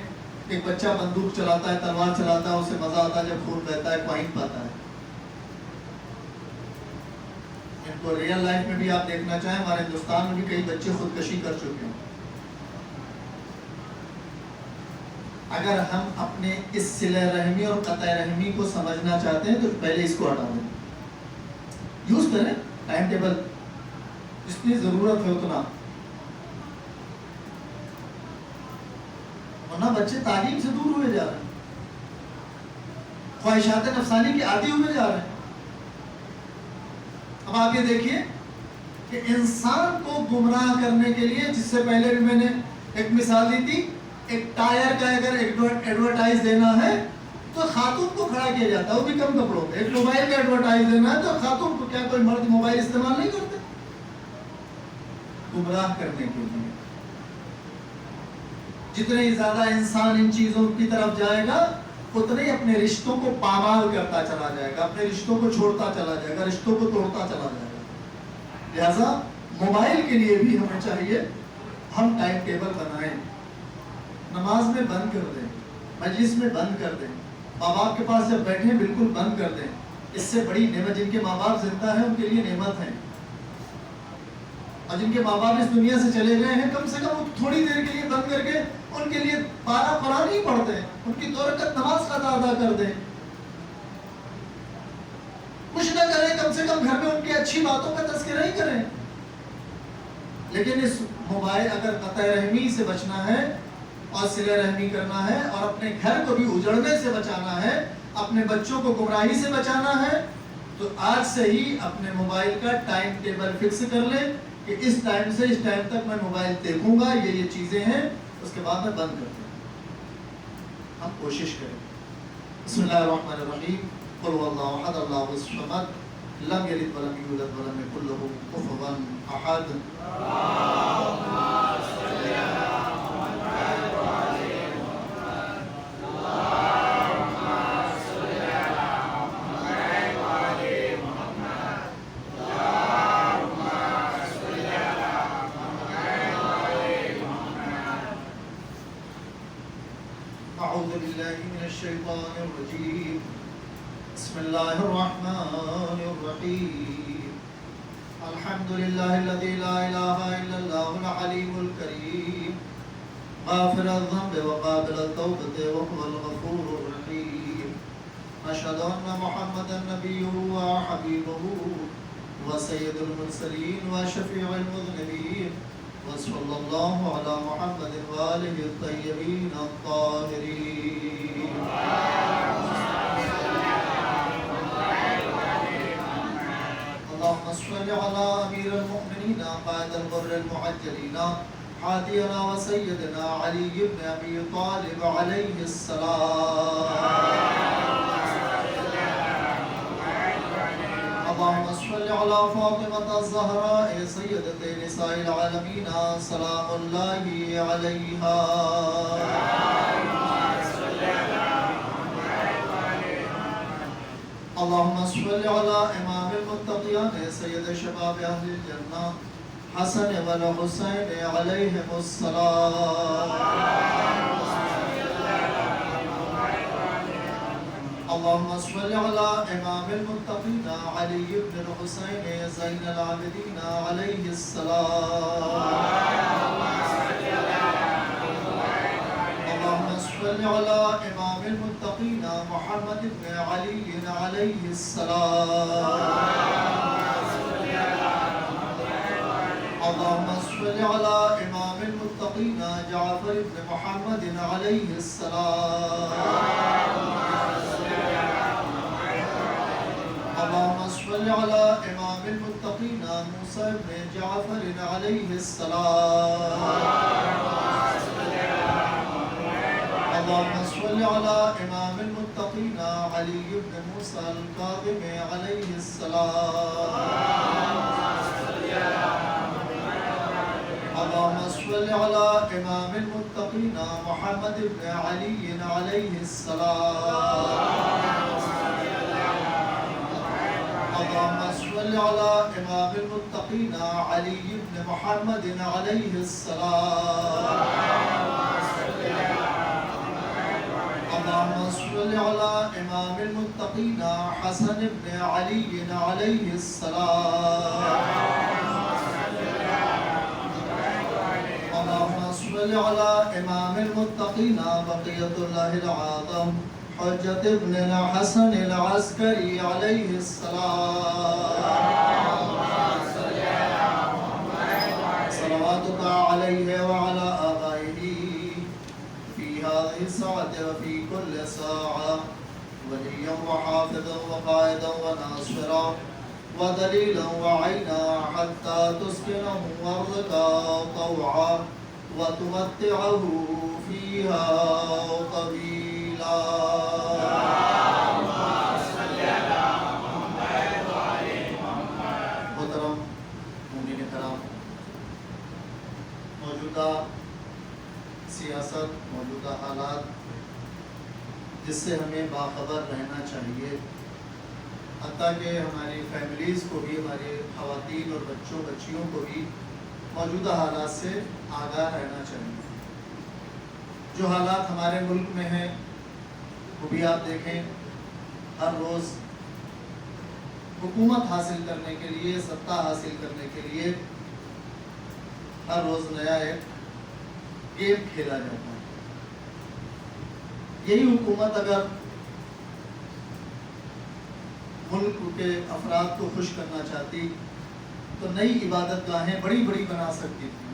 ایک بچہ بندوق چلاتا ہے، تلوار چلاتا ہے، اسے مزہ آتا ہے جب خون بہتا ہے، کوائن پاتا ہے. ان کو ریئل لائف میں بھی آپ دیکھنا چاہیں، ہمارے ہندوستان میں بھی کئی بچے خودکشی کر چکے ہیں. اگر ہم اپنے اس صلہ رحمی اور قطع رحمی کو سمجھنا چاہتے ہیں تو پہلے اس کو ہٹا دیں. یوز کریں ٹائم ٹیبل، جتنی ضرورت ہے اتنا، ورنہ بچے تعلیم سے دور ہوئے جا رہے ہیں، خواہشات نفسانی کے عادی ہوئے جا رہے ہیں. اب آپ یہ دیکھیے کہ انسان کو گمراہ کرنے کے لیے، جس سے پہلے بھی میں نے ایک مثال دی تھی، ایک ٹائر کا اگر ایڈورٹائز دینا ہے تو خاتون کو کھڑا کیا جاتا ہے، وہ بھی کم کپڑوں پہ. ایک موبائل کا ایڈورٹائز دینا ہے تو خاتون کو، کیا کوئی مرد موبائل استعمال نہیں کرتے؟ گمراہ کرنے کے لیے. جتنے زیادہ انسان ان چیزوں کی طرف جائے گا، اتنے ہی اپنے رشتوں کو پامال کرتا چلا جائے گا، اپنے رشتوں کو چھوڑتا چلا جائے گا، رشتوں کو توڑتا چلا جائے گا. لہذا موبائل کے لیے بھی ہمیں چاہیے ہم ٹائم ٹیبل بنائیں. نماز میں بند کر دیں، مجلس میں بند کر دیں، ماں باپ کے پاس جب بیٹھیں بالکل بند کر دیں. اس سے بڑی نعمت، جن کے ماں باپ زندہ ہیں ان کے لیے نعمت ہے، اور جن کے ماں باپ اس دنیا سے چلے گئے ہیں، کم سے کم تھوڑی دیر کے لیے بند کر کے ان کے لیے پارہ قرآن ہی پڑھتے ہیں، ان کی 2 رکعت نماز کا ادا کر دیں. کچھ نہ کریں، کم سے کم گھر میں ان کی اچھی باتوں کا تذکرہ ہی کریں. لیکن اس موبائل، اگر قطع رحمی سے بچنا ہے اور صلہ رحمی کرنا ہے اور اپنے گھر کو بھی اجڑنے سے بچانا ہے، اپنے بچوں کو گمراہی سے بچانا ہے، تو آج سے ہی اپنے موبائل کا ٹائم ٹیبل فکس کر لیں کہ اس ٹائم سے اس ٹائم تک میں موبائل دیکھوں گا، یہ چیزیں ہیں، اس کے بعد میں بند کر دوں. ہم کوشش کریں. بسم اللہ الرحمن الرحیم. قل هو اللہ احد اللہ الصمد لم یلد ولم یولد ولم یکن له کفوا احد. بالله من الشيطان الرجيم. بسم الله الرحمن الرحيم. الحمد لله الذي لا إله إلا الله العليم الكريم غافر الذنب وقابل التوبة وهو الغفور الرحيم. أشهد أن محمدا نبيه وحبيبه وسيد المرسلين وشفيع المذنبين وصلى الله على محمد وآله الطيبين الطاهرين. اللهم صل على أمير المؤمنين قائد الغر المعجلين هادينا وسيدنا علي بن أبي طالب عليه السلام. اللهم صل على فاطمة الزهراء سيدة نساء العالمين سلام الله عليها. اللهم صل على إمام المتقين سيد شباب أهل الجنة حسن والحسين عليهم السلام. اللهم صل على إمام المتقين علي بن الحسين زين العابدين عليه السلام. اللهم صل على إمام المتقين محمد بن علي عليه السلام. اللهم صل على إمام المتقين جعفر بن محمد عليه السلام. اللهم صل على إمام المتقين موسى بن جعفر عليه السلام. اللهم صل على إمام المتقين علي بن موسى الكاظم عليه السلام. اللهم صل على إمام المتقين محمد بن علي عليه السلام. اللهم صل على إمام المتقين علي بن محمد عليه السلام. اللهم صل على إمام المتقين حسن بن علي عليه السلام. اللهم صل على إمام المتقين بقية الله العظم حجة ابن الحسن العسكري عليه السلام. صلواتك عليه وعلى آبائه في هذه الساعة وفي كل ساعة وليا وحافظا وقائدا وناصرا ودليلا وعينا حتى تسكنه أرضك طوعا وتمتعه فيها طويلا. محترم مومنین کرام، موجودہ سیاست، موجودہ حالات جس سے ہمیں باخبر رہنا چاہیے، حتیٰ کہ ہماری فیملیز کو بھی، ہمارے خواتین اور بچیوں کو بھی موجودہ حالات سے آگاہ رہنا چاہیے. جو حالات ہمارے ملک میں ہیں وہ بھی آپ دیکھیں، ہر روز حکومت حاصل کرنے کے لیے، سطح حاصل کرنے کے لیے ہر روز نیا ایک گیم کھیلا جاتا ہے. یہی حکومت اگر ملک کے افراد کو خوش کرنا چاہتی تو نئی عبادت گاہیں بڑی بڑی بنا سکتی تھی.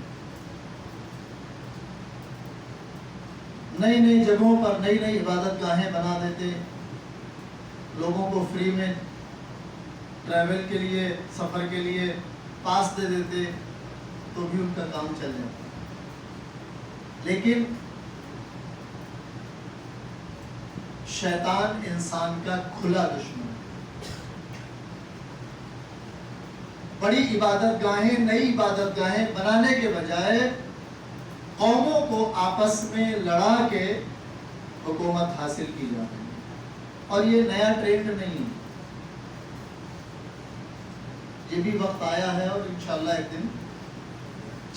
نئی نئی جگہوں پر نئی نئی عبادت گاہیں بنا دیتے، لوگوں کو فری میں ٹریول کے لیے، سفر کے لیے پاس دے دیتے تو بھی ان کا کام چل جاتا. لیکن شیطان انسان کا کھلا دشمن ہے. بڑی عبادت گاہیں، نئی عبادت گاہیں بنانے کے بجائے قوموں کو آپس میں لڑا کے حکومت حاصل کی جاتی ہے. اور یہ نیا ٹرینڈ نہیں ہے، یہ بھی وقت آیا ہے اور انشاءاللہ ایک دن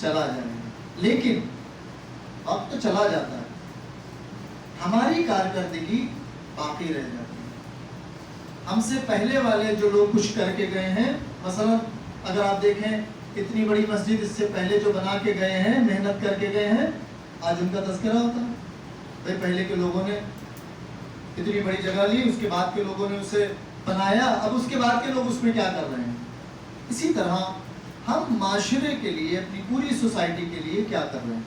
چلا جائے گا. لیکن وقت تو چلا جاتا ہے، ہماری کارکردگی باقی رہ جاتی ہے. ہم سے پہلے والے جو لوگ کچھ کر کے گئے ہیں، مثلا اگر آپ دیکھیں اتنی بڑی مسجد اس سے پہلے جو بنا کے گئے ہیں، محنت کر کے گئے ہیں، آج ان کا تذکرہ ہوتا ہے. بھائی پہلے کے لوگوں نے اتنی بڑی جگہ لی، اس کے بعد کے لوگوں نے اسے بنایا، اب اس کے بعد کے لوگ اس میں کیا کر رہے ہیں. اسی طرح ہم معاشرے کے لیے، اپنی پوری سوسائٹی کے لیے کیا کر رہے ہیں.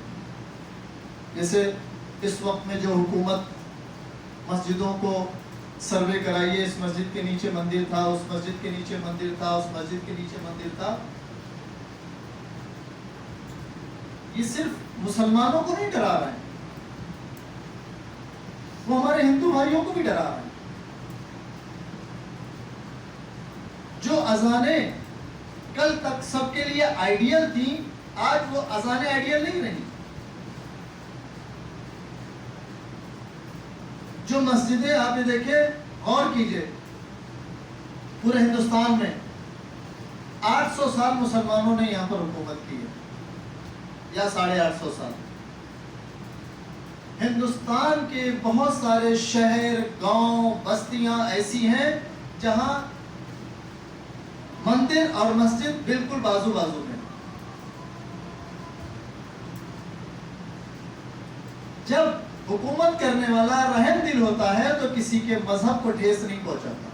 جیسے اس وقت میں جو حکومت مسجدوں کو سروے کرائیے، اس مسجد کے نیچے مندر تھا، اس مسجد کے نیچے مندر تھا، اس مسجد کے نیچے مندر تھا، یہ صرف مسلمانوں کو نہیں ڈرا رہے ہیں، وہ ہمارے ہندو بھائیوں کو بھی ڈرا رہے ہیں. جو اذانیں کل تک سب کے لیے آئیڈیل تھیں، آج وہ اذانیں آئیڈیل نہیں رہی. جو مسجدیں آپ نے دیکھے، غور کیجئے، پورے ہندوستان میں 800 سال مسلمانوں نے یہاں پر حکومت کی ہے، یا 850 سال. ہندوستان کے بہت سارے شہر، گاؤں، بستیاں ایسی ہیں جہاں مندر اور مسجد بالکل بازو بازو میں. جب حکومت کرنے والا رحم دل ہوتا ہے تو کسی کے مذہب کو ٹھیس نہیں پہنچاتا.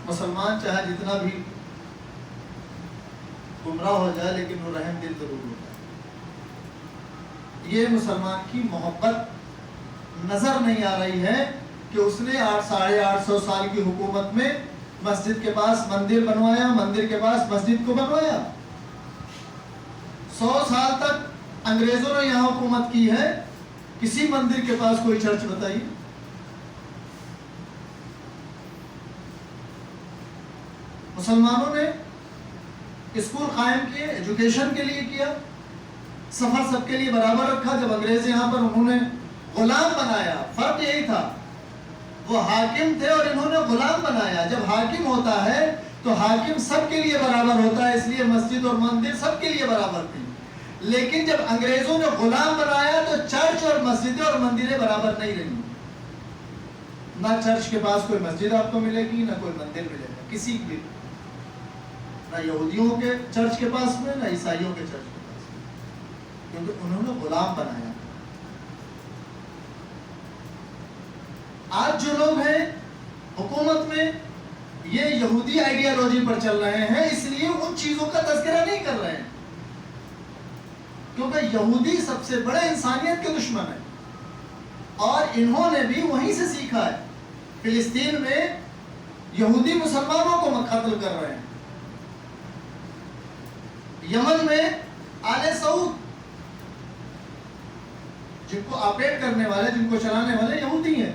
مسلمان چاہے جتنا بھی گمراہ ہو جائے لیکن وہ رحم دل ضرور ہوتا ہے. یہ مسلمان کی محبت نظر نہیں آ رہی ہے کہ اس نے 850 سال کی حکومت میں مسجد کے پاس مندر بنوایا، مندر کے پاس مسجد کو بنوایا. 100 سال تک انگریزوں نے یہاں حکومت کی ہے، کسی مندر کے پاس کوئی چرچ بتائیے. مسلمانوں نے اسکول قائم کیے، ایجوکیشن کے لیے کیا، سفر سب کے لیے برابر رکھا. جب انگریز یہاں پر انہوں نے غلام بنایا، فرق یہی تھا، وہ حاکم تھے اور انہوں نے غلام بنایا. جب حاکم ہوتا ہے تو حاکم سب کے لیے برابر ہوتا ہے، اس لیے مسجد اور مندر سب کے لیے برابر تھی. لیکن جب انگریزوں نے غلام بنایا تو چرچ اور مسجدیں اور مندریں برابر نہیں رہی. نہ چرچ کے پاس کوئی مسجد آپ کو ملے گی، نہ کوئی مندر ملے گا کسی بھی، نہ یہودیوں کے چرچ کے پاس میں، نہ عیسائیوں کے چرچ کے پاس میں، کیونکہ انہوں نے غلام بنایا. آج جو لوگ ہیں حکومت میں، یہ یہودی آئیڈیالوجی پر چل رہے ہیں، اس لیے ان چیزوں کا تذکرہ نہیں کر رہے ہیں، کیونکہ یہودی سب سے بڑے انسانیت کے دشمن ہیں اور انہوں نے بھی وہیں سے سیکھا ہے. فلسطین میں یہودی مسلمانوں کو قتل کر رہے ہیں، یمن میں آل سعود جن کو آپریٹ کرنے والے، جن کو چلانے والے یہودی ہیں.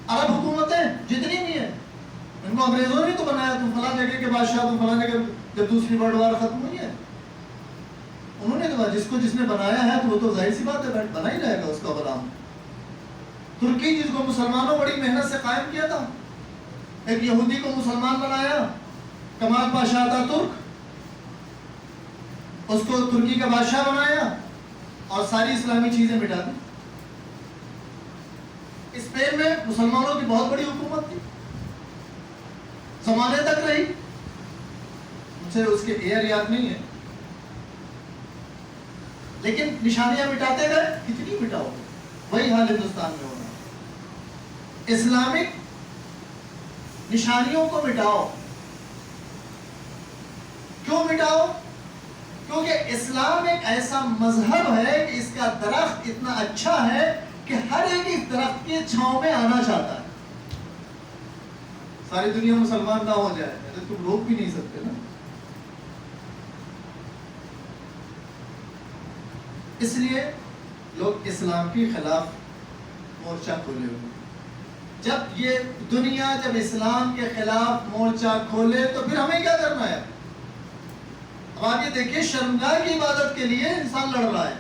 عرب حکومتیں جتنی بھی ہیں، ان کو انگریزوں نے تو بنایا، تم فلاں جگہ کے بادشاہ، تم فلاں جگہ، جب دوسری ورلڈ وار ختم ہوئی ہے انہوں نے کہا جس نے بنایا ہے تو وہ تو ظاہر سی بات ہے بنا ہی رہے گا اس کا غلام. ترکی جس کو مسلمانوں بڑی محنت سے قائم کیا تھا، ایک یہودی کو مسلمان بنایا، کمال پاشا آتا ترک، اس کو ترکی کا بادشاہ بنایا اور ساری اسلامی چیزیں مٹا دی. اسپین میں مسلمانوں کی بہت بڑی حکومت تھی، زمانے تک رہی، مجھے اس کے ایئر یاد نہیں ہے، لیکن نشانیاں مٹاتے گئے. کتنی مٹاؤ، وہی حال ہندوستان میں ہو رہا ہے. اسلامک نشانیوں کو مٹاؤ. کیوں مٹاؤ؟ کیونکہ اسلام ایک ایسا مذہب ہے کہ اس کا درخت اتنا اچھا ہے کہ ہر ایک اس درخت کے چھاؤں میں آنا چاہتا ہے. ساری دنیا مسلمان نہ ہو جائے تو تم روک بھی نہیں سکتے نا. اس لیے لوگ اسلام کے خلاف مورچہ کھولے ہوئے. جب یہ دنیا جب اسلام کے خلاف مورچہ کھولے تو پھر ہمیں کیا کرنا ہے؟ اب آپ یہ دیکھیں، شرمگاہ کی عبادت کے لیے انسان لڑ رہا ہے،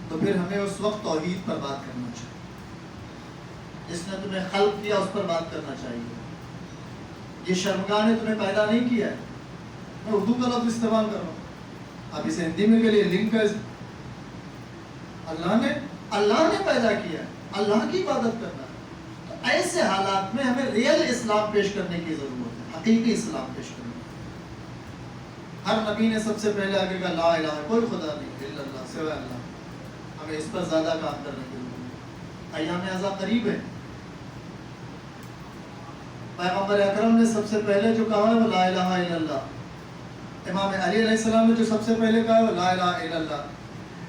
تو پھر ہمیں اس وقت توحید پر بات کرنا چاہیے. جس نے تمہیں خلق کیا اس پر بات کرنا چاہیے. یہ شرمگاہ نے تمہیں پیدا نہیں کیا ہے، میں اردو کا لفظ استعمال کر رہا ہوں، اب اسے ہندی میں کے لیے لنک کا اللہ نے پیدا کیا ہے، اللہ کی عبادت کرنا ہے. تو ایسے حالات میں ہمیں ریئل اسلام پیش کرنے کی ضرورت ہے، حقیقی اسلام پیش کرنے کی. ہر نبی نے سب سے پہلے آگے کہا لا الہ، کوئی خدا نہیں الا اللہ، سوائے اللہ. ہمیں اس پر زیادہ کام کرنے کی ضرورت ہے. ایام اعزا قریب ہے. پیغمبر اکرم نے سب سے پہلے جو کہا ہے وہ لا الہ الا اللہ. امام علی علیہ السلام نے جو سب سے پہلے کہا وہ لا الہ الا اللہ.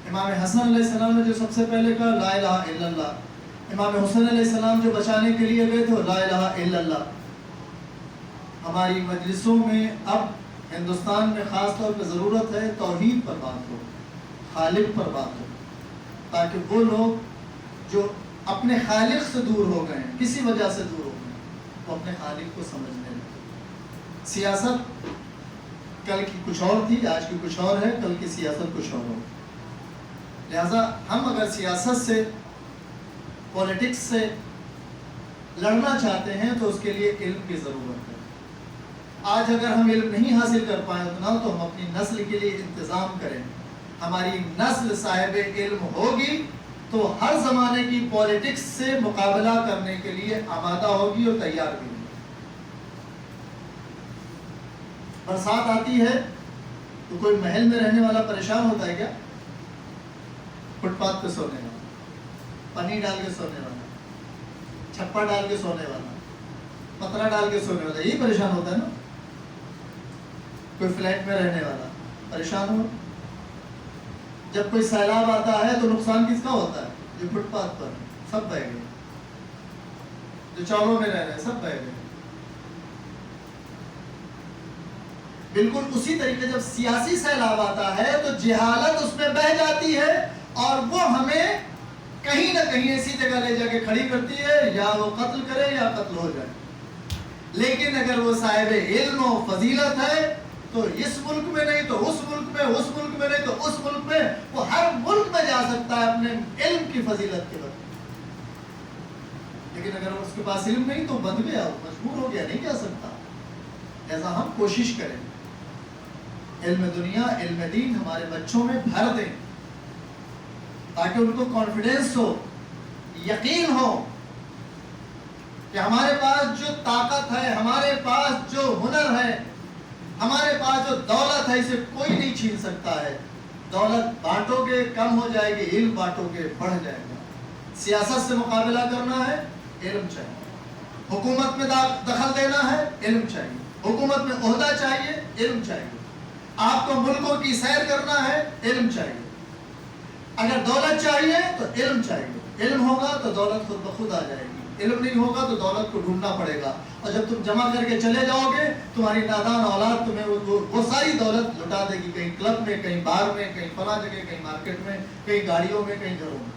امام حسن علیہ السلام نے جو سب سے پہلے کہا لا الہ الا اللہ. امام حسین علیہ السلام جو بچانے کے لیے گئے تھے لا الہ الا اللہ. ہماری مجلسوں میں اب ہندوستان میں خاص طور پہ ضرورت ہے توحید پر بات ہو، خالق پر بات ہو، تاکہ وہ لوگ جو اپنے خالق سے دور ہو گئے ہیں، کسی وجہ سے دور ہو گئے ہیں، وہ اپنے خالق کو سمجھنے لگے. سیاست کل کی کچھ اور تھی، آج کی کچھ اور ہے، کل کی سیاست کچھ اور ہو. لہذا ہم اگر سیاست سے، پولیٹکس سے لڑنا چاہتے ہیں تو اس کے لیے علم کی ضرورت ہے. آج اگر ہم علم نہیں حاصل کر پائیں تو ہم اپنی نسل کے لیے انتظام کریں. ہماری نسل صاحب علم ہوگی تو ہر زمانے کی پولیٹکس سے مقابلہ کرنے کے لیے آمادہ ہوگی اور تیار بھی ہوگی. برسات آتی ہے تو کوئی محل میں رہنے والا پریشان ہوتا ہے کیا؟ فٹ پاتھ پہ سونے والا، پنی ڈال کے سونے والا، چھپا ڈال کے سونے والا، پترا ڈال کے سونے والا، یہی پریشان ہوتا ہے نا. کوئی فلیٹ میں رہنے والا پریشان ہو. جب کوئی سیلاب آتا ہے تو نقصان کس کا ہوتا ہے؟ جو فٹ پاتھ پر سب بہہ گئے، جو چاروں میں رہ رہے ہیں سب بہہ گئے. بالکل اسی طریقے جب سیاسی سیلاب آتا ہے تو جہالت اس میں بہہ جاتی ہے اور وہ ہمیں کہیں نہ کہیں ایسی جگہ لے جا کے کھڑی کرتی ہے، یا وہ قتل کرے یا قتل ہو جائے. لیکن اگر وہ صاحب علم و فضیلت ہے تو اس ملک میں نہیں تو اس ملک میں، اس ملک میں نہیں تو اس ملک میں، وہ ہر ملک میں جا سکتا ہے اپنے علم کی فضیلت کے وقت. لیکن اگر اس کے پاس علم نہیں تو بند گیا، مجبور ہو گیا، نہیں جا سکتا. ایسا ہم کوشش کریں علم دنیا، علم دین ہمارے بچوں میں بھر دیں تاکہ ان کو کانفیڈنس ہو، یقین ہو کہ ہمارے پاس جو طاقت ہے، ہمارے پاس جو ہنر ہے، ہمارے پاس جو دولت ہے، اسے کوئی نہیں چھین سکتا ہے. دولت بانٹو گے کم ہو جائے گی، علم بانٹو گے بڑھ جائے گا. سیاست سے مقابلہ کرنا ہے، علم چاہیے. حکومت میں دخل دینا ہے، علم چاہیے. حکومت میں عہدہ چاہیے، علم چاہیے. آپ کو ملکوں کی سیر کرنا ہے، علم چاہیے. اگر دولت چاہیے تو علم چاہیے. علم ہوگا تو دولت خود بخود آ جائے گی. علم نہیں ہوگا تو دولت کو ڈھونڈنا پڑے گا. اور جب تم جمع کر کے چلے جاؤ گے تمہاری نادان اولاد تمہیں وہ ساری دولت لٹا دے گی، کہیں کلب میں، کہیں بار میں، کہیں فلاں جگہ، کہیں مارکیٹ میں، کہیں گاڑیوں میں، کہیں گھروں میں.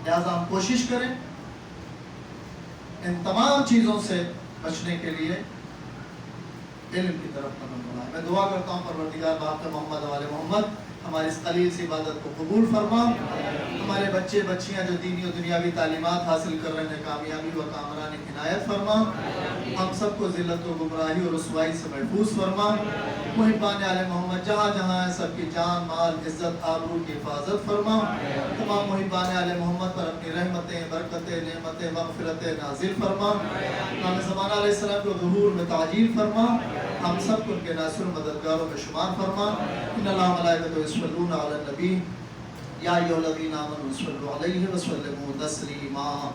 لہٰذا ہم کوشش کریں ان تمام چیزوں سے بچنے کے لیے علم کی طرف قدم بڑھائیں. میں دعا کرتا ہوں پروردگار باپ محمد و آل محمد ہماری اس قلیل سی عبادت کو قبول فرما. ہمارے بچے بچیاں جو دینی و دنیاوی تعلیمات حاصل کر رہے ہیں کامیابی و کامرانی عنایت فرما. ہم سب کو ذلت و گمراہی اور رسوائی سے محفوظ فرما. محبان آل محمد جہاں جہاں ہیں سب کی جان، مال، عزت، آبرو کی حفاظت فرما. تمام محبان آل محمد پر اپنی رحمتیں، برکتیں، نعمتیں، مغفرتیں نازل فرما. امام زمانہ علیہ السلام کو ظہور میں تعجیل فرما. ہم سب کو ان کے ناصر مددگاروں میں شمار فرما. ان اللہ ملائکتہ یصلون علی النبی یا ایھا الذین آمنوا صلوا علیہ وسلموا تسلیما.